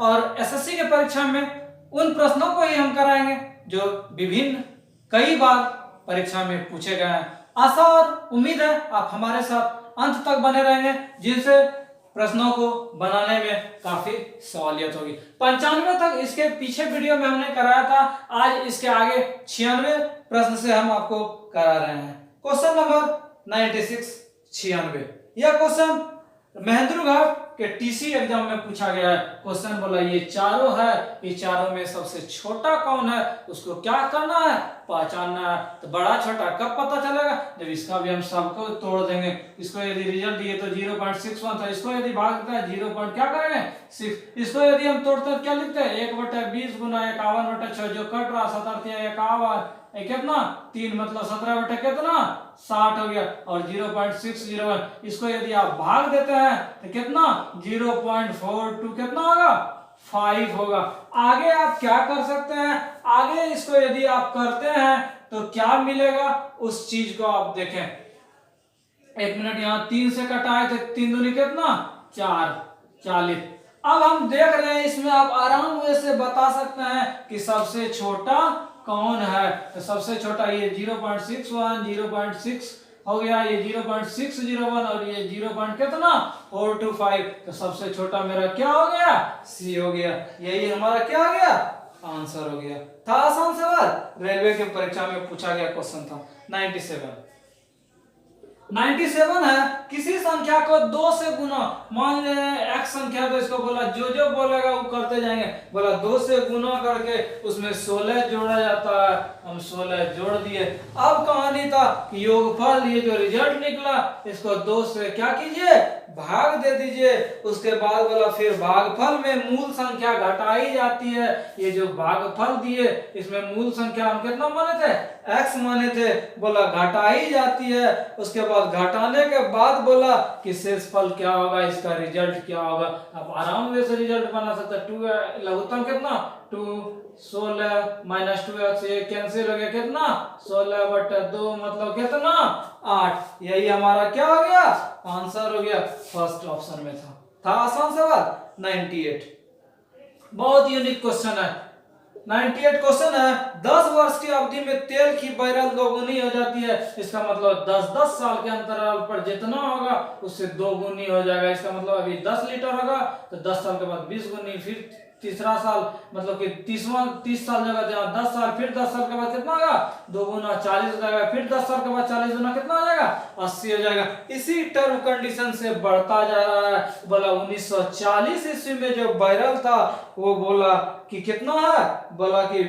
और एसएससी के परीक्षा में उन प्रश्नों को ही हम कराएंगे जो विभिन्न कई बार परीक्षा में पूछे गए हैं। आशा और उम्मीद है आप हमारे साथ अंत तक बने रहेंगे, जिनसे प्रश्नों को बनाने में काफी सहूलियत होगी। 95 तक इसके पीछे वीडियो में हमने कराया था, आज इसके आगे 96 प्रश्न से हम आपको करा रहे हैं। Question number 96 96। यह क्वेश्चन महेंद्र घाट के टीसी एग्जाम में पूछा गया है। क्वेश्चन बोला ये चारों है, ये चारों में सबसे छोटा कौन है, उसको क्या करना है, पहचानना है। तो बड़ा छोटा कब पता चलेगा, जब इसका भी हम सबको तोड़ देंगे। इसको यदि रिजल्ट दिए तो 0.61 था, इसको यदि भागते हैं 0. क्या करेंगे 6। इसको यदि हम तोड़ते हैं क्या लिखते हैं 1/20 गुना 51/6, जो कट रहा 7 कितना 3, मतलब 17 कितना 60 हो गया। और 0.601 इसको यदि आप भाग देते हैं तो कितना 0.42 कितना होगा 5 होगा। आगे आप क्या कर सकते हैं, आगे इसको यदि आप करते हैं तो क्या मिलेगा उस चीज को आप देखें। 1 मिनट, यहाँ 3 से कटाए थे, 3 दूनी कितना 4, 40। अब हम देख रहे हैं इसमें आप आराम से बता सकते हैं कि सबसे छोटा कौन है। तो सबसे छोटा ये 0.61, 0.6 हो गया, ये 0.601 और ये 0. कितना 425। तो सबसे छोटा मेरा क्या हो गया सी हो गया। यही हमारा क्या हो गया आंसर हो गया। था आसान सवाल, रेलवे के परीक्षा में पूछा गया क्वेश्चन था। 97 है, किसी संख्या को 2 से गुना, मान ले x संख्या, तो इसको बोला जो बोलेगा वो करते जाएंगे। बोला 2 से गुना करके उसमें 16 जोड़ा जाता है, हम 16 जोड़ दिए। अब कहानी था कि योगफल, ये जो रिजल्ट निकला इसको 2 से क्या कीजिए भाग दे दीजिए। उसके बाद बोला फिर भागफल में मूल संख्या घटाई जाती है। ये जो भागफल दिए इसमें मूल संख्या हम कितना माने थे x माने थे, बोला घटाई जाती है। उसके बाद घटाने के बाद बोला कि शेषफल क्या होगा, इसका रिजल्ट क्या होगा। आप आराम से रिजल्ट बना सकते हैं। 2 लघुत्तम कितना 2, 16 माइनस 2x, ये कैंसिल हो गया कितना 16/2, मतलब कितना 8। यही हमारा क्या हो गया आंसर हो गया। फर्स्ट ऑप्शन में था आसान सवाल। 98 बहुत यूनिक क्वेश्चन है। 98 क्वेश्चन है, 10 वर्ष की अवधि में तेल की बैरल दोगुनी हो जाती है। इसका मतलब 10-10 साल के अंतराल पर जितना होगा उससे दोगुनी हो जाएगा। इसका मतलब अभी 10 लीटर होगा तो 10 साल के बाद 20 गुनी, फिर तीसरा साल मतलब कि 30 साल जगह जहाँ 10 साल, फिर 10 साल के बाद कितना होगा 2 गुना 40 हो जाएगा, फिर 10 साल के बाद 40 गुना कितना हो जाएगा 80 हो जाएगा। इसी टर्म कंडीशन से बढ़ता जा रहा है। बोला 1940 ईस्वी में जो बैरल था वो बोला कि कितना है, बोला कि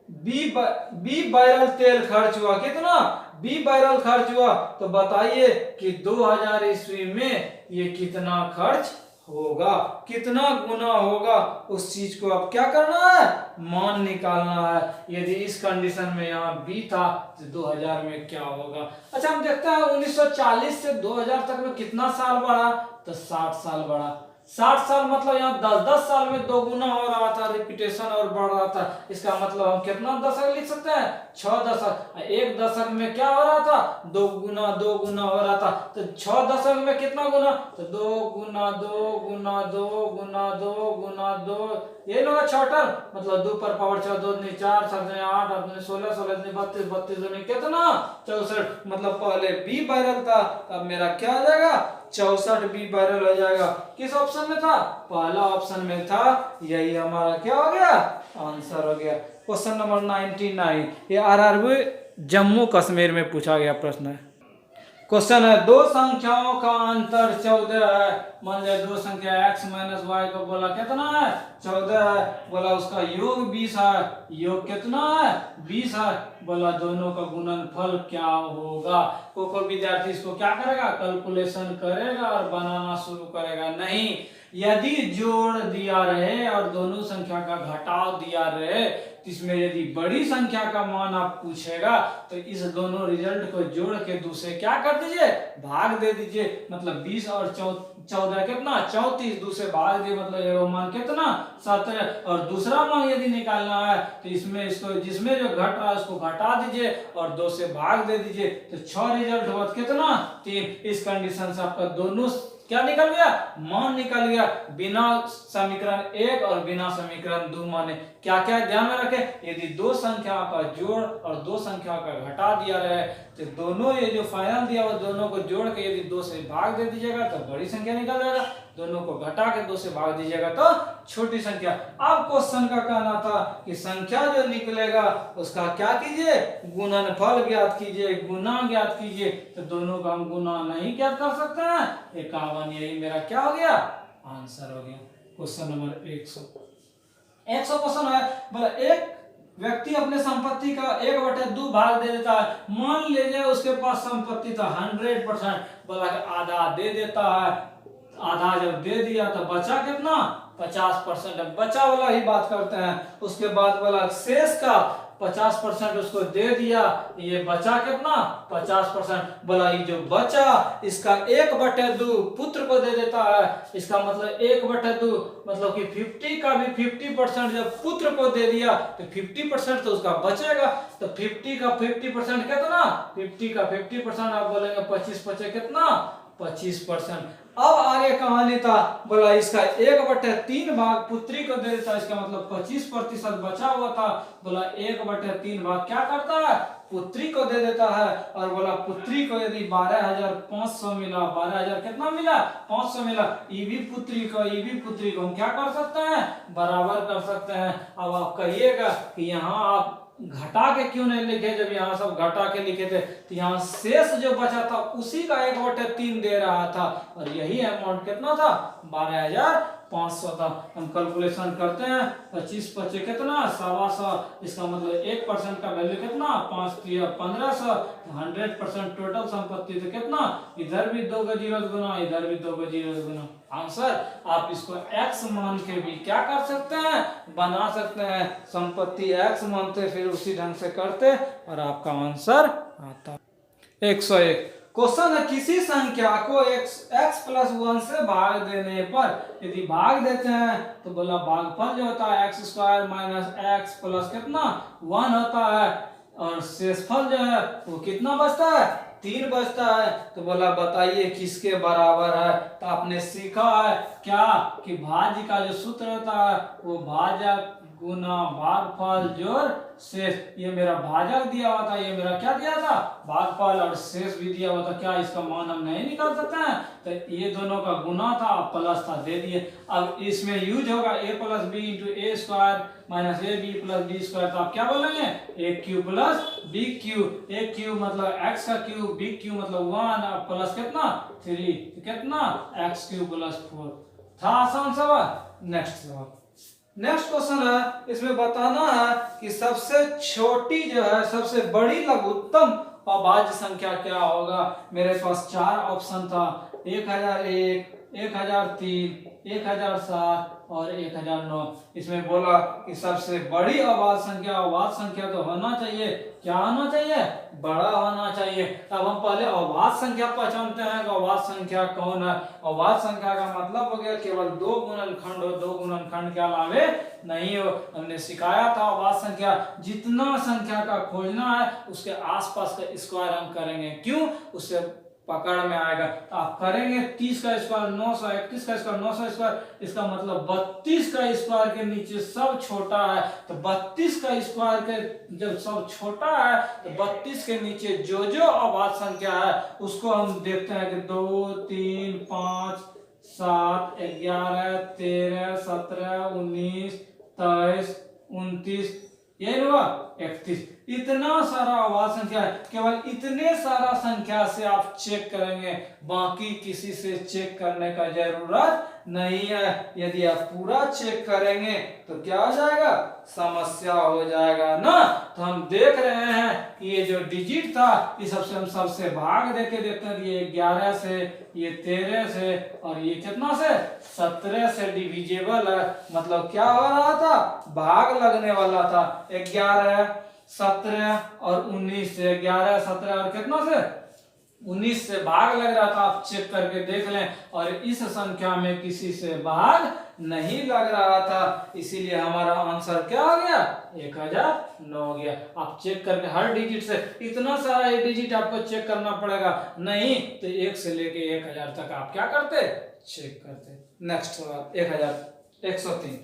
20 बैरल तेल खर्च हुआ। कितना 20 बैरल खर्च हुआ। तो बताइए कि 2000 ईस्वी में ये कितना खर्च होगा, कितना गुना होगा। उस चीज को अब क्या करना है मान निकालना है। यदि इस कंडीशन में यहाँ B था तो 2000 में क्या होगा। अच्छा हम देखते हैं 1940 से 2000 तक में कितना साल बढ़ा, तो 60 साल बढ़ा। 60 साल मतलब यहाँ 10-10 साल में 2 गुना हो रहा था, रिपीटेशन और बढ़ रहा था। इसका मतलब हम कितना दशक लिख सकते हैं 6 दशक। 1 दशक में क्या हो रहा था 2 गुना हो रहा था। तो 6 दशक में कितना गुना, तो 2 गुना 2 गुना 2 गुना 2 गुना 2, ये लोग छोटा मतलब 2 पर पावर 6, 2 दूनी 4, 7 दूनी 8, 8 दूनी 16, 16 दूनी 32, 32 दूनी कितना 64। मतलब पहले B बैरल था, अब मेरा क्या आ जाएगा 64 B बैरल हो जाएगा। किस ऑप्शन में था, पहला ऑप्शन में था। यही हमारा क्या हो गया आंसर हो गया। क्वेश्चन नंबर 99, ये RRB जम्मू कश्मीर में पूछा गया प्रश्न है। क्वेश्चन है, दो संख्याओं का अंतर 14 है। मान लिया दो संख्या x माइनस वाई को बोला कितना है 14 है। बोला उसका योग 20 है। योग कितना है 20 है। बोला दोनों का गुणनफल क्या होगा। कोई विद्यार्थी इसको क्या करेगा कैलकुलेशन करेगा और बनाना शुरू करेगा। नहीं, यदि जोड़ दिया रहे और दोनों संख्या का घटाव दिया रहे, इसमें यदि बड़ी संख्या का मान आप पूछेगा तो इस दोनों रिजल्ट को जोड़ के दूसरे क्या कर दीजिए भाग दे दीजिए। मतलब 20 और 14 कितना 34, दूसरे भाग दिए मतलब ये मान कितना 17। और दूसरा मान यदि निकालना है तो इसमें इसको जिसमें जो घट रहा है उसको घटा दीजिए और 2 से भाग दे दीजिए। तो 6 रिजल्ट हुआ कितना 3। इस कंडीशन से आपका दोनों क्या निकल गया, मान निकल गया, बिना समीकरण 1 और बिना समीकरण 2 माने। क्या क्या ध्यान में रखें, यदि दो संख्याओं का जोड़ और दो संख्याओं का घटा दिया रहे तो दोनों ये जो फाइनल दिया वो दोनों को जोड़ के यदि 2 से भाग दे दीजिएगा तो बड़ी संख्या निकल जाएगा, दोनों को घटा के 2 से भाग दीजिएगा तो छोटी संख्या। अब क्वेश्चन का कहना था कि संख्या जो निकलेगा उसका क्या कीजिए, गुणनफल ज्ञात कीजिए, गुना ज्ञात कीजिए। तो दोनों का हम गुना नहीं ज्ञात कर सकते हैं, 51, यही मेरा क्या हो गया, आंसर हो गया। क्वेश्चन नंबर 100 क्वेश्चन है, बोला एक व्यक्ति अपने संपत्ति का 1/2 भाग दे देता है। मान लीजिए उसके पास संपत्ति था 100%, बोला कि आधा दे देता है, आधा जब दे दिया तो बचा कितना, 50%। बचा वाला ही बात करते हैं। उसके बाद बोला शेष का 50% उसको दे दिया, ये बचा कितना, 50%। बोला ये जो बचा इसका 1/2 पुत्र को दे देता है। इसका मतलब 1/2 मतलब कि 50 का भी 50% जब पुत्र को दे दिया तो 50% तो उसका बचेगा। तो 50 का 50% कितना, 50 का 50% आप बोलेंगे 25 बचे कितना, 25%। अब आगे कहानी था, बोला इसका 1/3 भाग पुत्री को दे देता, इसका मतलब 25% बचा हुआ था। बोला 1/3 भाग क्या करता है, पुत्री को दे देता है। और बोला पुत्री को यदि 12,500 मिला, 12,000 कितना मिला, 500 मिला, ये भी पुत्री को हम क्या कर सकते हैं, बराबर कर सकते हैं। अब आप कहिएगा कि यहाँ आप घटा के क्यों नहीं लिखे, जब यहाँ सब घटा के लिखे थे। तो यहाँ शेष जो बचा था उसी का 1/3 दे रहा था, और यही अमाउंट कितना था, 12,500 था। हम कैलकुलेशन करते हैं, 25 बचे कितना, 125, इसका मतलब 1% का वैल्यू कितना, 5 3 1500, 100% टोटल संपत्ति तो कितना, इधर भी 2 का 0 गुना, इधर भी 2 का 0 गुना। आंसर आप इसको x मान के भी क्या कर सकते हैं, बना सकते हैं। संपत्ति x मानते फिर उसी ढंग से करते और आपका आंसर आता। 101 क्वेश्चन है, किसी संख्या को x+1 से भाग देने पर यदि भाग देते हैं तो बोला भागफल जो होता है x² - x प्लस कितना 1 होता है, और शेषफल जो है वो कितना बचता है, 3 बचता है। तो बोला बताइए किसके बराबर है। तो आपने सीखा है क्या कि भाज्य का जो सूत्र होता है वो भाजक गुना भागफल जोड़ शेष। ये मेरा भाजक दिया हुआ था, ये मेरा क्या दिया था, भागफल, और शेष भी दिया हुआ था। क्या इसका मान हम नहीं निकाल सकते हैं, तो ये दोनों का गुना था प्लस था, दे दिए। अब इसमें यूज होगा a + b × a² - ab + b²। तो आप क्या बोलेंगे, a³ + b³। a³ मतलब x का क्यूब, b³ मतलब 1, प्लस कितना 3, तो कितना x³ + 4। था आसान सवाल। नेक्स्ट क्वेश्चन है, इसमें बताना है कि सबसे छोटी जो है, सबसे बड़ी लघुत्तम अभाज्य संख्या क्या होगा। मेरे पास 4 ऑप्शन था, 1001, 1003, 1007 और 1009। इसमें बोला कि सबसे बड़ी अभाज्य संख्या तो होना चाहिए, क्या होना चाहिए, बड़ा होना चाहिए। अब हम पहले अभाज्य संख्या पहचानते हैं कि अभाज्य संख्या कौन है। अभाज्य संख्या का मतलब हो गया केवल 2 गुणनखंड हो, 2 गुणनखंड के अलावे नहीं हो। हमने सिखाया था अभाज्य संख्या जितना संख्या का खोजना है उसके आसपास का स्क्वायर हम करेंगे, क्यों, उससे पकड़ में आएगा। तो आप करेंगे 30 का स्क्वायर 900, 31 का स्क्वायर 900 स्क्वायर, इसका मतलब 32 का स्क्वायर के नीचे सब छोटा है। तो 32 का स्क्वायर के जब सब छोटा है तो 32 के नीचे जो जो अभाज्य संख्या है उसको हम देखते हैं कि 2 3 5 7 11 13 17 19 23 29, ये हुआ 31। इतना सारा अभाज्य संख्या है, केवल इतने सारा संख्या से आप चेक करेंगे, बाकी किसी से चेक करने का जरूरत नहीं है। यदि आप पूरा चेक करेंगे तो क्या हो जाएगा, समस्या हो जाएगा ना। तो हम देख रहे हैं कि ये जो डिजिट था इस सबसे हम सबसे भाग देके देखते हैं, ये 11 से, ये 13 से, और ये कितना से 17 से डिविजिबल है। मतलब क्या हो रहा था, भाग लगने वाला था। 11 17 और 19 से, 11 17 और कितना से 19 से भाग लग रहा था। आप चेक करके देख लें, और इस संख्या में किसी से भाग नहीं लग रहा था, इसीलिए हमारा आंसर क्या हो गया, 1009 हो गया। आप चेक करके हर डिजिट से, इतना सारा ये डिजिट आपको चेक करना पड़ेगा नहीं, तो 1 से लेके 1000 तक आप क्या करते चेक करते। नेक्स्ट सवाल 1103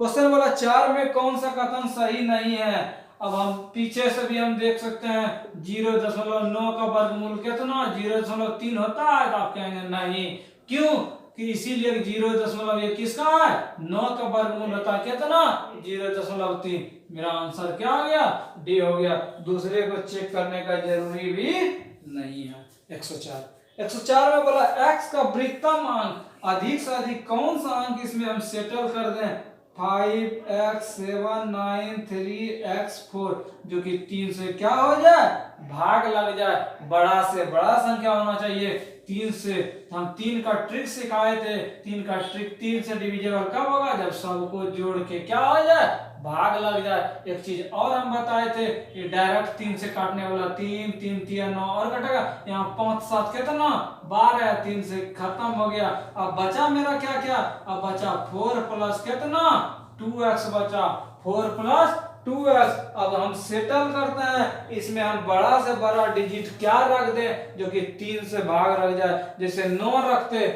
क्वेश्चन बोला 4 में कौन सा कथन सही नहीं है। अब हम पीछे से भी हम देख सकते हैं 0.9 का वर्गमूल कितना 0.3 होता है, तो आप कहेंगे नहीं, क्यों कि इसीलिए 0.1 किसका है 9 का वर्गमूल होता है कितना 0.3। मेरा आंसर क्या हो गया डी हो गया, दूसरे को चेक करने का जरूरी भी नहीं है। 104 में बोला x का वृहत्तम अंक अधिक से अधिक कौन सा अंक इसमें हम सेटल कर दें 5x 7 9 3 x 4 जो कि 3 से क्या हो जाए भाग लग जाए, बड़ा से बड़ा संख्या होना चाहिए 3 से। हम 3 का ट्रिक सिखाए थे, 3 का ट्रिक 3 से डिविजिबल कब होगा जब सबको जोड़ के क्या हो जाए भाग लग जाए। एक चीज और हम बताए थे ये डायरेक्ट 3 से काटने वाला 3 3 3 9 और कटेगा, यहाँ 5 7 कितना 12 3 से खत्म हो गया। अब बचा मेरा क्या क्या, अब बचा 4 प्लस कितना 2x बचा 4 प्लस 2x। अब हम सेटल करते हैं, इसमें हम बड़ा से बड़ा डिजिट क्या रख दे जो कि 3 से भाग रख जाए। जैसे 9 रखते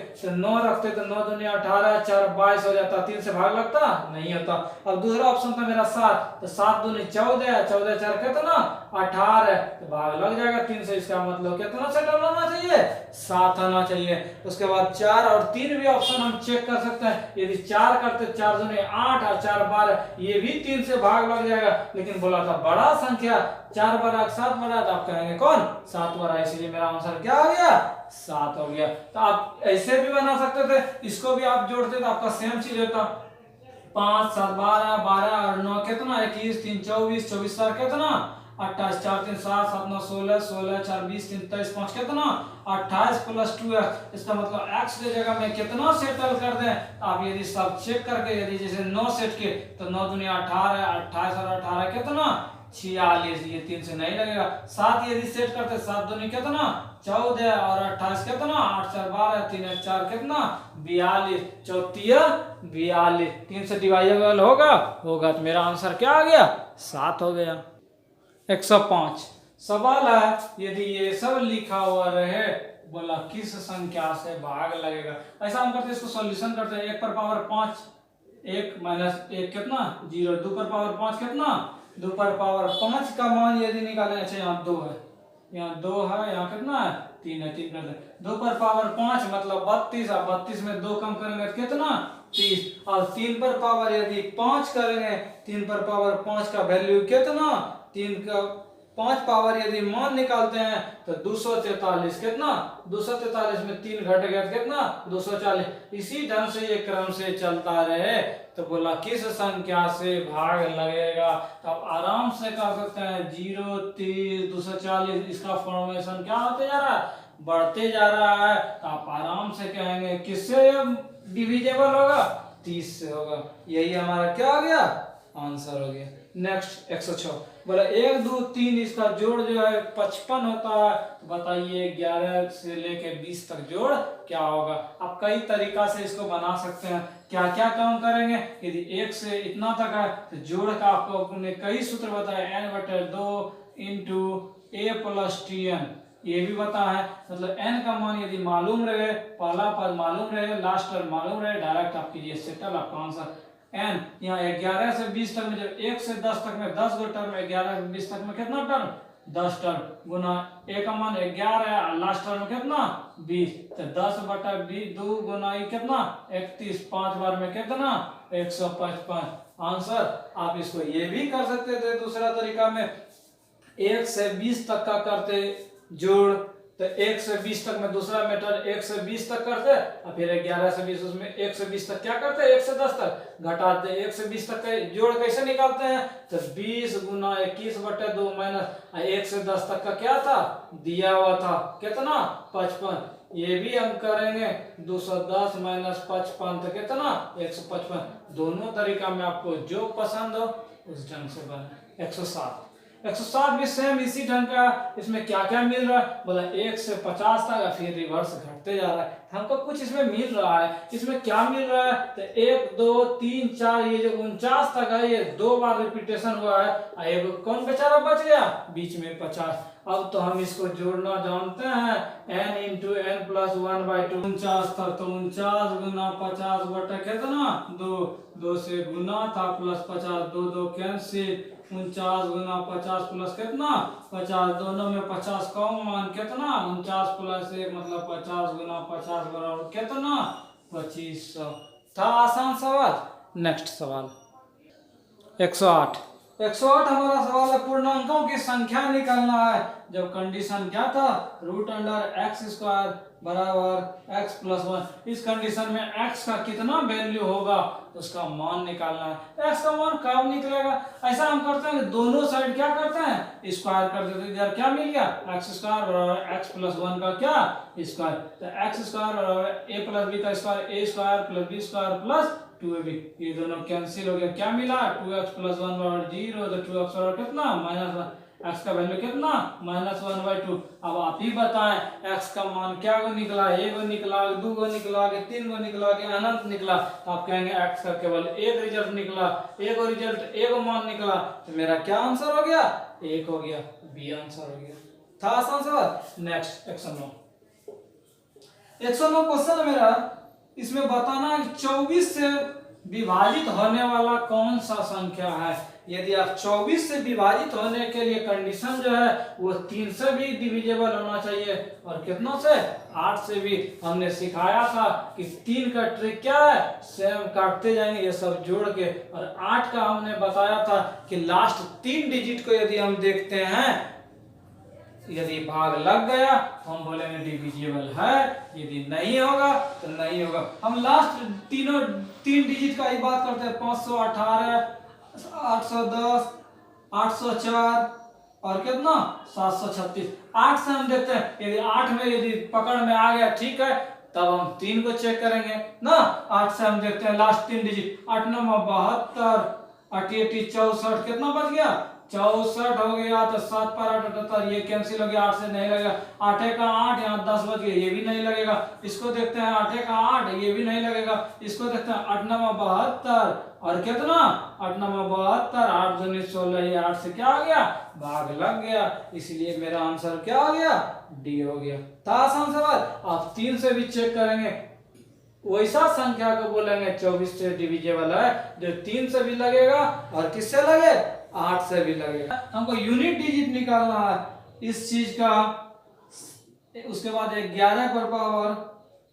तो 9 दुनिया 18 4 22 हो जाता, 3 से भाग लगता नहीं होता। अब दूसरा ऑप्शन था मेरा 7, तो 7 दूनी 14 14 4 कितना 18, तो भाग लग जाएगा 3 से। इसका मतलब कितना सेटल होना चाहिए 7 होना चाहिए। उसके बाद 4 और 3 भी ऑप्शन हम चेक कर सकते हैं, यदि 4 करते 4 दूनी 8 और 4 12 ये भी 3 से भाग लग जाएगा। लेकिन बोला था बड़ा संख्या 4 बड़ा 7 बड़ा, तो आप कहेंगे कौन 7 बड़ा, इसलिए मेरा आंसर क्या हो गया 7 हो गया। तो आप ऐसे भी बना सकते थे, इसको भी आप जोड़ते तो आपका सेम चीज होता 5 7 12 12 और 9 कितना 21 3 24 24 4 कितना 28 4 3 7 7 9 16 16 4 20 3 23 5 कितना 28 प्लस 2x। इसका मतलब x की जगह में कितना सेटल कर दें। आप यदि सब चेक करके यदि जैसे 9 सेट के तो 9 दुनिया 18 28 और 18 कितना 46, ये 3 से नहीं लगेगा। 7 यदि सेट करते 7 दुनी कितना 14 और 28 कितना 8 4 12 3 1 4 कितना 42 34 42, 3 से डिवाइडेबल होगा तो मेरा आंसर क्या आ गया 7 हो गया। 105 सवाल है यदि ये सब लिखा हुआ रहे बोला किस संख्या से भाग लगेगा। ऐसा हम करते हैं, इसको सॉल्यूशन करते हैं। 1 पर पावर 5 1 माइनस 1 कितना 0, 2 पर पावर 5 कितना 2 पर पावर 5 का मान यदि निकालें, अच्छा यहाँ 2 है, यहाँ 2 है, यहाँ कितना है 3 है, 3 कर दे 2 पर पावर 5 मतलब 32, और 32 में 2 कम करेंगे तो कितना 30, और 3 पर पावर यदि 5 करेंगे 3 पर पावर 5 का वैल्यू कितना 3 का 5 पावर यदि मान निकालते हैं तो 243 कितना 243 में 3 घट गया कितना 240। इसी ढंग से ये क्रम से चलता रहे तो बोला किस संख्या से भाग लगेगा। तो आप आराम से कह सकते हैं 0 30 240, इसका फॉर्मेशन क्या होते जा रहा है बढ़ते जा रहा है। तो आप आराम से कहेंगे किससे डिविजिबल होगा 30 से होगा। यही हमारा क्या हो गया आंसर हो गया। नेक्स्ट 106 बोला 1 2 3 इसका जोड़ जो है 55 होता है, तो बताइए 11 से लेके 20 तक जोड़ क्या होगा। आप कई तरीका से इसको बना सकते हैं। क्या क्या काम करेंगे, यदि 1 से इतना तक है तो जोड़ का आपको अपने कई सूत्र बताया n/2 into a plus tn, ये भी बता है। मतलब n का मान यदि मालूम रहे, पहला पद मालूम रहे, लास्ट टर्म मालूम रहे, डायरेक्ट आप कीजिए सेटल, आपका आंसर n। यहाँ 11 से 20 तक में जब 1 से 10 तक में 10 गो टर्म, 11 से 20 तक में कितना टर्म 10 टर्म, गुना a का मान 11 लास्ट टर्म में कितना 20, तो 10/20 2 गुना कितना 31, 5 बार में कितना 155 आंसर। आप इसको ये भी कर सकते थे दूसरा तरीका में, 1 से 20 तक का करते जोड़, तो 1 से 20 तक में दूसरा मेथड 1 से 20 तक करते और फिर 11 से 20 उसमें 1 से 20 तक क्या करते 1 से 10 तक घटाते। 1 से 20 तक का जोड़ कैसे निकालते हैं, तो 20 गुना 21/2 माइनस 1 से 10 तक का क्या था दिया हुआ था कितना 55, ये भी हम करेंगे 210 माइनस 55 तो कितना 155। दोनों तरीका में आपको जो पसंद हो उस ढंग से बने। 107 भी सेम इसी ढंग का। इसमें क्या क्या मिल रहा है, बोला 1 से 50 तक, फिर रिवर्स घटते जा रहा है। हमको कुछ इसमें मिल रहा है, इसमें क्या मिल रहा है, तो 1 2 3 4 ये जो 49 तक है ये 2 बार रिपीटेशन हुआ है, एक कौन बेचारा बच गया बीच में 50। अब तो हम इसको जोड़ना जानते हैं, n इंटू एन प्लस 1/2 49 था, तो 49 गुना 50 बटा कितना 2, 2 से गुना था प्लस 50, 2 2 कैंसिल, 49 गुना 50 प्लस कितना 50, दोनों में 50 कॉमन कितना 49 प्लस 1 मतलब 50 गुना 50 बराबर कितना 2500। था आसान सवाल। नेक्स्ट सवाल 108। 108 हमारा सवाल है, पूर्णांकों की संख्या निकालना है। जब कंडीशन क्या था, रूट अंडर एक्स स्क्वायर बराबर एक्स प्लस 1। इस कंडीशन में एक्स का कितना वैल्यू होगा उसका मान निकालना है। एक्स का मान कब निकलेगा, ऐसा हम करते हैं दोनों साइड क्या करते हैं स्क्वायर कर देते हैं। इधर क्या मिल गया एक्स स्क्वायर बराबर एक्स प्लस 1 का क्या स्क्वायर, तो एक्स स्क्वायर बराबर ए प्लस बी का square, A square plus B square plus 2ab, ये दोनों कैंसिल हो गया, क्या मिला 2x प्लस 1 बराबर 0, तो 2x बराबर कितना -1, x का वैल्यू कितना -1/2। अब आप ही बताएं x का मान क्या को निकला, 1 को निकला, 2 को निकला, 3 को निकला कि अनंत निकला, तो आप कहेंगे x का केवल एक रिजल्ट निकला, एक रिजल्ट एक मान निकला, तो मेरा क्या आंसर हो गया 1 हो गया, बी आंसर हो गया। था आसान सवाल। नेक्स्ट 109। 109 क्वेश्चन मेरा, इसमें बताना है 24 से विभाजित होने वाला कौन सा संख्या है। यदि आप 24 से विभाजित होने के लिए कंडीशन जो है वो 3 से भी डिविजिबल होना चाहिए, और कितना से 8 से भी। हमने सिखाया था कि 3 का ट्रिक क्या है, सेम काटते जाएंगे ये सब जोड़ के, और 8 का हमने बताया था कि लास्ट 3 डिजिट को यदि हम देखते हैं, यदि भाग लग गया तो हम बोलेंगे डिविजिबल है, यदि नहीं होगा तो नहीं होगा। हम लास्ट 3 डिजिट का ही बात करते हैं, 518, 810, 804 और कितना 736। 8 से हम देखते हैं, यदि 8 में यदि पकड़ में आ गया ठीक है, तब हम 3 को चेक करेंगे ना। 8 से हम देखते हैं लास्ट 3 डिजिट, 8 9 72, 8 64, कितना बच गया 64 हो गया, तो 7 पर 8 78, ये कैंसिल हो गया, 8 से नहीं लगेगा। 8 का 8, यहाँ 10 बच गए, ये भी नहीं लगेगा। इसको देखते हैं 8 का 8, ये भी नहीं लगेगा। इसको देखते हैं 8 9 72 और कितना 8 9 72, 8 दूनी 16, ये 8 से क्या आ गया भाग लग गया, इसलिए मेरा आंसर क्या हो गया डी हो गया। था आसान सवाल। आप 3 से भी चेक करेंगे, वैसा संख्या को बोलेंगे 24 से डिविजिबल है जो 3 से भी लगेगा और किससे लगे 8 से भी लगेगा। हमको यूनिट डिजिट निकालना है इस चीज का। उसके बाद 11 पर पावर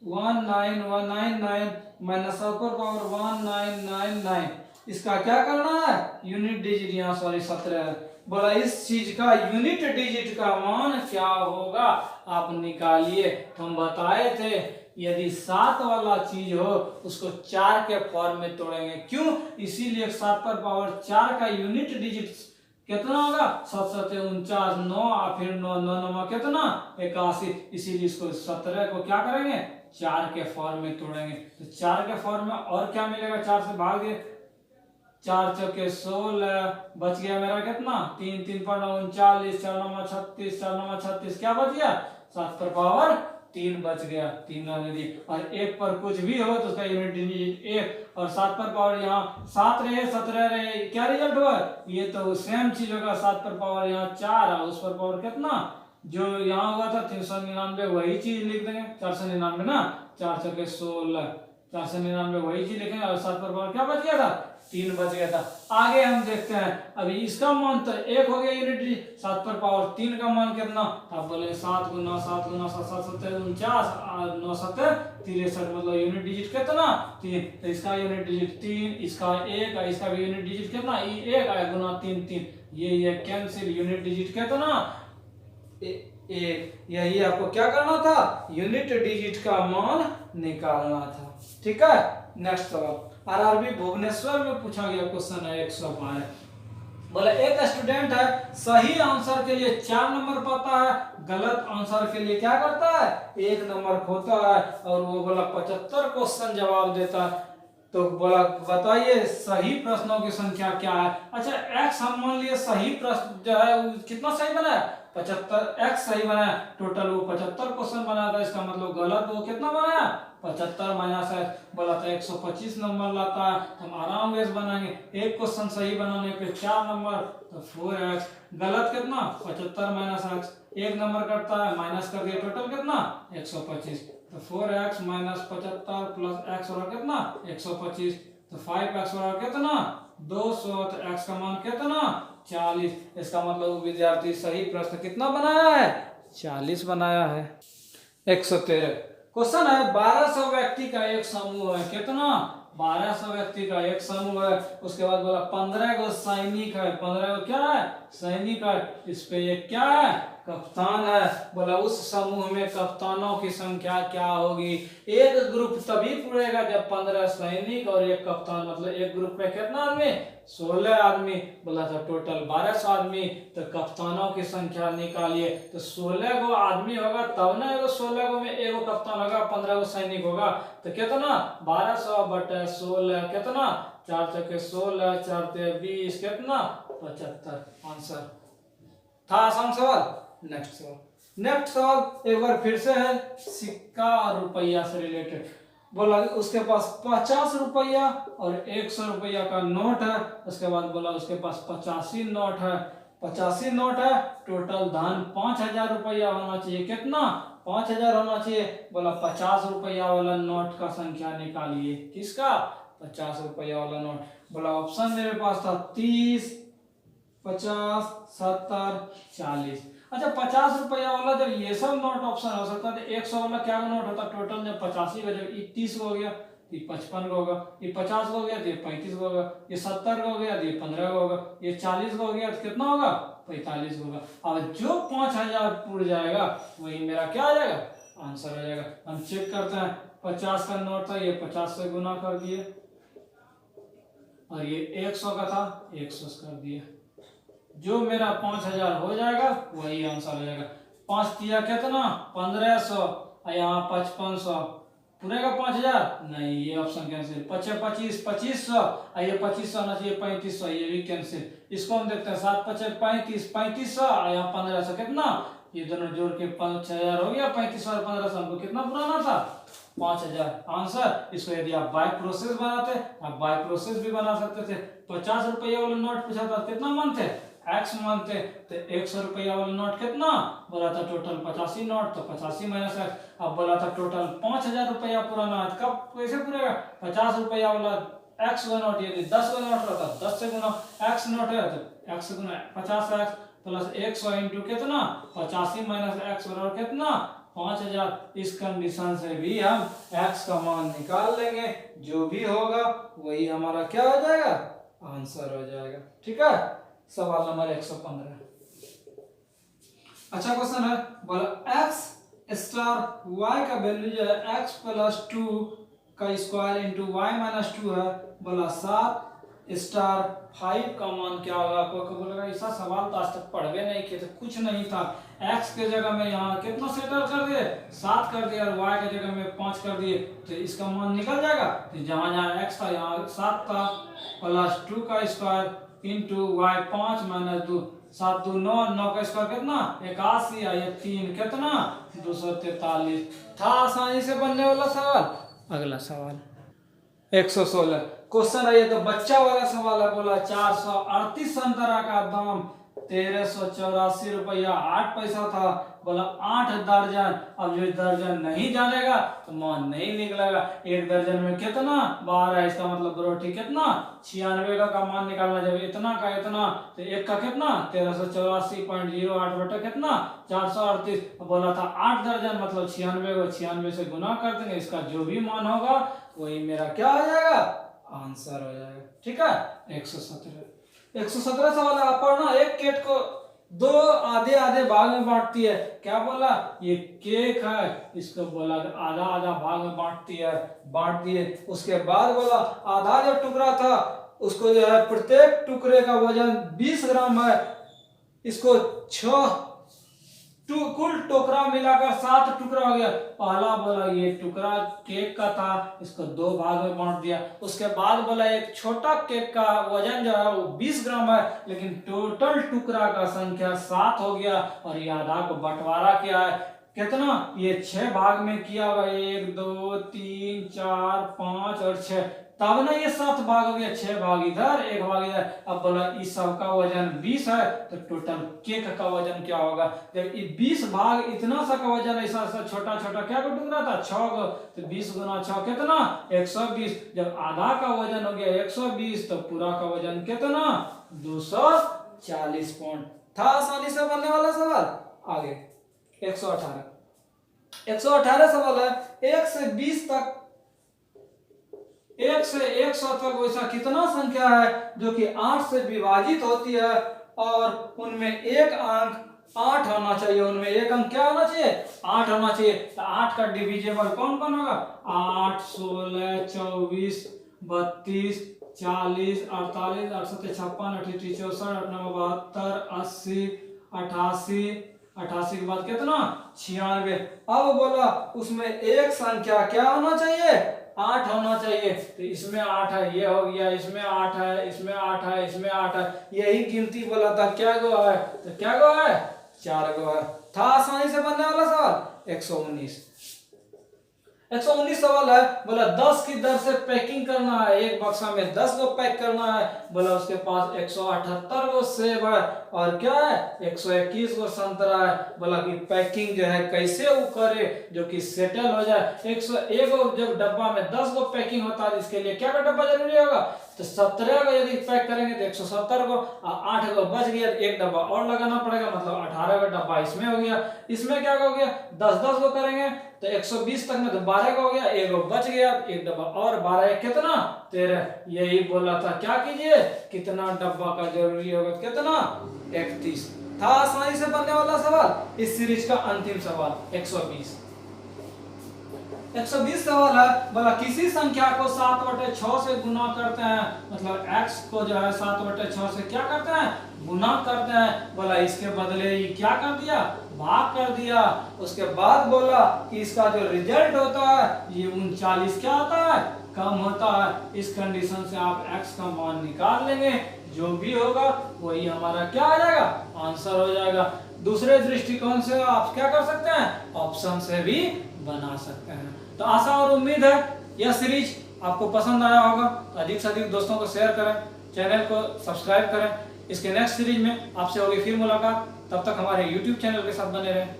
19199 माइनस 7 पर पावर 1999, इसका क्या करना है यूनिट डिजिट, यहाँ सॉरी 17 है। बोला इस चीज का यूनिट डिजिट का मान क्या होगा आप निकालिए। हम बताए थे यदि 7 वाला चीज हो उसको 4 के फॉर्म में तोड़ेंगे, क्यों, इसीलिए 7 पर पावर 4 का यूनिट डिजिट कितना होगा 7 7 49, 9 फिर 9 9 9 कितना 81, इसीलिए इसको 17 को क्या करेंगे 4 के फॉर्म में तोड़ेंगे। तो 4 के फॉर्म में और क्या मिलेगा, 4 से भाग दिए, 4 चौके 16, बच गया मेरा कितना 3 3 पर 39, 4 9 36, 4 9 36, क्या बच गया 7 पर पावर 3 बच गया, 3 नदी, और 1 पर कुछ भी हो तो उसका यूनिट डिजिट 1, और 7 पर पावर यहाँ 7 रहे 17 रहे, क्या रिजल्ट हुआ ये तो सेम चीज होगा। 7 पर पावर यहाँ 4 और उस पर पावर कितना जो यहाँ हुआ था 399, वही चीज लिख देंगे 499 ना, 4 चौके 16, 499 वही चीज लिखेंगे, और 7 पर पावर क्या बच गया था 3 बच गया था। आगे हम देखते हैं, अभी इसका मान तो 1 हो गया यूनिट डिजिट, 7 पर पावर 3 का मान कितना, आप बोले 7 गुना 7 गुना 7 7 7 49 और 9 7 63, मतलब यूनिट डिजिट कितना 3, तो इसका यूनिट डिजिट 3, इसका 1, इसका भी यूनिट डिजिट कितना 1 गुना 3 3, ये कैंसिल, यूनिट डिजिट कितना 1। यही आपको क्या करना था यूनिट डिजिट का मान निकालना था। ठीक है। नेक्स्ट सवाल आरआरबी भुवनेश्वर में पूछा गया क्वेश्चन है 112। बोले एक स्टूडेंट है, सही आंसर के लिए 4 नंबर पाता है, गलत आंसर के लिए क्या करता है 1 नंबर खोता है, और वो बोला 75 क्वेश्चन जवाब देता है। तो बोला बताइए सही प्रश्नों की संख्या क्या है। अच्छा x हम मान लिए सही प्रश्न जो है कितना सही बना है 75 x सही बनाया, टोटल वो 75 क्वेश्चन बनाया था, इसका मतलब गलत वो कितना बनाया 75 माइनस x। बोला था 125 नंबर लाता है तो हम आराम से बनाएंगे, एक क्वेश्चन सही बनाने पे 4 नंबर तो 4x। गलत कितना 75 माइनस x, एक नंबर कटता है माइनस कर दिया, टोटल कितना 125 तो 4x माइनस 75 प्लस x हो रहा कितना 125 तो 5x हो रहा कितना 200 तो x का मान कितना 40। इसका मतलब विद्यार्थी सही प्रश्न कितना बनाया है 40 बनाया है। 113 क्वेश्चन है 1200 व्यक्ति का एक समूह है, कितना 1200 व्यक्ति का एक समूह है। उसके बाद बोला 15 गो सैनिक है, 15 गो क्या है सैनिक है, इस पे ये क्या है कप्तान है। बोला उस समूह में कप्तानों की संख्या क्या होगी। एक ग्रुप तभी पूरेगा जब 15 सैनिक और एक कप्तान, मतलब एक ग्रुप में कितना आदमी 16 आदमी। बोला था टोटल 1200 आदमी, तो कप्तानों की संख्या निकालिए। तो 16 गो आदमी होगा तब ना एगो 16 गो में एगो कप्तान होगा, 15 गो सैनिक होगा तो कितना 1200 बटे 16 कितना 4 चौके 16 4 20 कितना 75 आंसर था। आसान सवाल। नेक्स्ट सवाल एक बार फिर से है सिक्का और रुपया से रिलेटेड। बोला उसके पास 50 रुपया और 100 रुपया का नोट है। उसके बाद बोला उसके पास 85 नोट है, 85 नोट है, टोटल धन 5000 रुपया होना चाहिए। कितना 5000 होना चाहिए। बोला 50 रुपया वाला नोट का संख्या निकालिए। किसका 50 रुपया वाला नोट। बोला ऑप्शन मेरे पास था 30 50 70 40। अच्छा 50 रुपया वाला जब ये सब नोट ऑप्शन हो सकता है, 100 वाला क्या नोट होता टोटल जब 85 का, जब 30 हो गया तो 55 का होगा, ये 50 का हो गया तो 35 का होगा, ये 70 का हो गया तो 15 का होगा, ये 40 का हो गया तो कितना होगा 45 होगा। अब जो 5000 पूर जाएगा वही मेरा क्या आ जाएगा आंसर हो जाएगा। हम चेक करते हैं 50 का नोट था, ये 50 से गुना कर दिए और ये 100 का था 100 से कर दिए, जो मेरा 5000 हो जाएगा वही आंसर हो जाएगा। 5 दिया कितना 1500 और यहाँ 5500 पूरेगा 5000 नहीं, ये ऑप्शन कैंसिल। 25 2500 और ये 2500 आना चाहिए 3500, ये भी कैंसिल। इसको हम देखते हैं 7 5 35 3500 और यहाँ 1500 कितना, ये दोनों जोड़ के 5000 हो गया। 3500 और 1500 हमको कितना पुराना था 5000 आंसर। इसको यदि आप बाय प्रोसेस बनाते आप बाय प्रोसेस भी बना सकते थे। 50 रुपया वाला नोट पूछा था कितना मानते x मानते तो 100 रुपया वाला नोट कितना बोला था टोटल 85 नोट तो 85 माइनस x। अब बोला था टोटल 5000 रुपया पुराना है, कब कैसे पूरेगा 50 रुपया वाला x का नोट, यदि 10 का नोट रहता 10 से गुना x नोट है तो x से गुना 50x प्लस 100 इंटू कितना 85 माइनस x बराबर कितना 5000। इस कंडीशन से भी हम x का मान निकाल लेंगे, जो भी होगा वही हमारा क्या हो जाएगा आंसर हो जाएगा। ठीक है, सवाल नंबर 115। अच्छा क्वेश्चन है, बोला x स्टार y का वैल्यू जो है x प्लस 2 का स्क्वायर इंटू y माइनस 2 है। बोला 7 स्टार 5 का मान क्या होगा। आपको बोलेगा ऐसा सवाल तो आज तक पढ़वे नहीं किए थे, कुछ नहीं था। x के जगह में यहाँ कितना सेटल कर दिए 7 कर दिए और y के जगह में 5 कर दिए, तो इसका मान निकल जाएगा। तो जहाँ जहाँ x था यहाँ 7 था प्लस 2 का स्क्वायर इंटू y 5 माइनस 2 7 2 9 9 का स्क्वायर कितना 81 ये 3 कितना 243 था। आसानी से बनने वाला सवाल। अगला सवाल 116 क्वेश्चन है, ये तो बच्चा वाला सवाल है। बोला 438 संतरा का दाम 1384 रुपया 8 पैसा था। बोला 8 दर्जन। अब जो दर्जन नहीं जानेगा तो मान नहीं निकलेगा। एक दर्जन में कितना 12, इसका मतलब बरोटी कितना 96 का मान निकालना। जब इतना का इतना तो एक का कितना 1384.08 बटा कितना 438। बोला था 8 दर्जन मतलब 96 को 96 से गुना कर देंगे, इसका जो भी मान होगा वही मेरा क्या हो जाएगा आंसर हो जाएगा। ठीक है, 117 सवाल आप पढ़ना। एक केक को 2 आधे आधे भाग में बांटती है। क्या बोला ये केक है, इसको बोला आधा आधा भाग में बांटती है, बांट दिए। उसके बाद बोला आधा जो टुकड़ा था उसको जो है प्रत्येक टुकड़े का वजन 20 ग्राम है, इसको 6 कुल टुकड़ा मिलाकर 7 टुकड़ा हो गया। पहला बोला ये टुकड़ा केक का था, इसको 2 भाग में बांट दिया। उसके बाद बोला एक छोटा केक का वजन जो है वो 20 ग्राम है, लेकिन टोटल टुकड़ा का संख्या 7 हो गया। और ये आधा को बंटवारा किया है कितना, ये 6 भाग में किया हुआ, 1 2 3 4 5 और 6, तब ना ये 7 भाग हो गया, 6 भाग इधर 1 भाग इधर। अब बोला इस सब का वजन 20 है, तो टोटल केक का वजन क्या होगा। जब 20 भाग इतना सा का वजन, ऐसा सा छोटा छोटा क्या को टुकड़ा था 6 को, तो 20 गुना 6 कितना 120। जब आधा का वजन हो गया 120, तो पूरा का वजन कितना 240 पाउंड था। आसानी से बनने वाला सवाल। आगे 118 सवाल है। 1 से 20 तक, 1 से 100 तक वैसा कितना संख्या है जो कि 8 से विभाजित होती है और उनमें एक अंक 8 होना चाहिए। उनमें एक अंक क्या होना चाहिए 8 होना चाहिए। तो 8 का डिविजिबल कौन कौन होगा 8 16 24 32 40 48 68 56 38 64 69 72 80 88 के बाद कितना 96। अब बोला उसमें एक संख्या क्या होना चाहिए 8 होना चाहिए। तो इसमें 8 है, ये हो गया, इसमें 8 है, इसमें 8 है, इसमें 8 है। यही गिनती बोला था, क्या गो है, तो क्या गो है 4 गो है। था आसानी से बनने वाला सवाल। 119 सवाल है। बोला 10 की दर से पैकिंग करना है, एक बक्सा में 10 को पैक करना है। बोला उसके पास 178 गो सेब है और क्या है 121 गो संतरा है। बोला कि पैकिंग जो है कैसे वो करे जो कि सेटल हो जाए। 101 गो जब डब्बा में 10 गो पैकिंग होता है, इसके लिए क्या का डब्बा जरूरी होगा, तो 17 को यदि पैक करेंगे तो 170 को, 8 को बच गया, एक डब्बा और लगाना पड़ेगा, मतलब 18 का डब्बा इसमें हो गया। इसमें क्या हो गया 10 को करेंगे तो 120 तक में तो 12 का हो गया, एक बच गया, एक डब्बा और 12 कितना 13। यही बोला था, क्या कीजिए कितना डब्बा का जरूरी होगा, कितना 31 था। आसानी से बनने वाला सवाल। इस सीरीज का अंतिम सवाल 120 सवाल है। बोला किसी संख्या को 7/6 से गुना करते हैं, मतलब x को जो है 7/6 से क्या करते हैं गुना करते हैं। बोला इसके बदले ये क्या कर दिया भाग कर दिया। उसके बाद बोला कि इसका जो रिजल्ट होता है ये 39 क्या होता है कम होता है। इस कंडीशन से आप x का मान निकाल लेंगे, जो भी होगा वही हमारा क्या आ जाएगा आंसर हो जाएगा। दूसरे दृष्टिकोण से आप क्या कर सकते हैं ऑप्शन से भी बना सकते हैं। तो आशा और उम्मीद है यह सीरीज आपको पसंद आया होगा। तो अधिक से अधिक दोस्तों को शेयर करें, चैनल को सब्सक्राइब करें। इसके नेक्स्ट सीरीज में आपसे होगी फिर मुलाकात। तब तक हमारे YouTube चैनल के साथ बने रहें।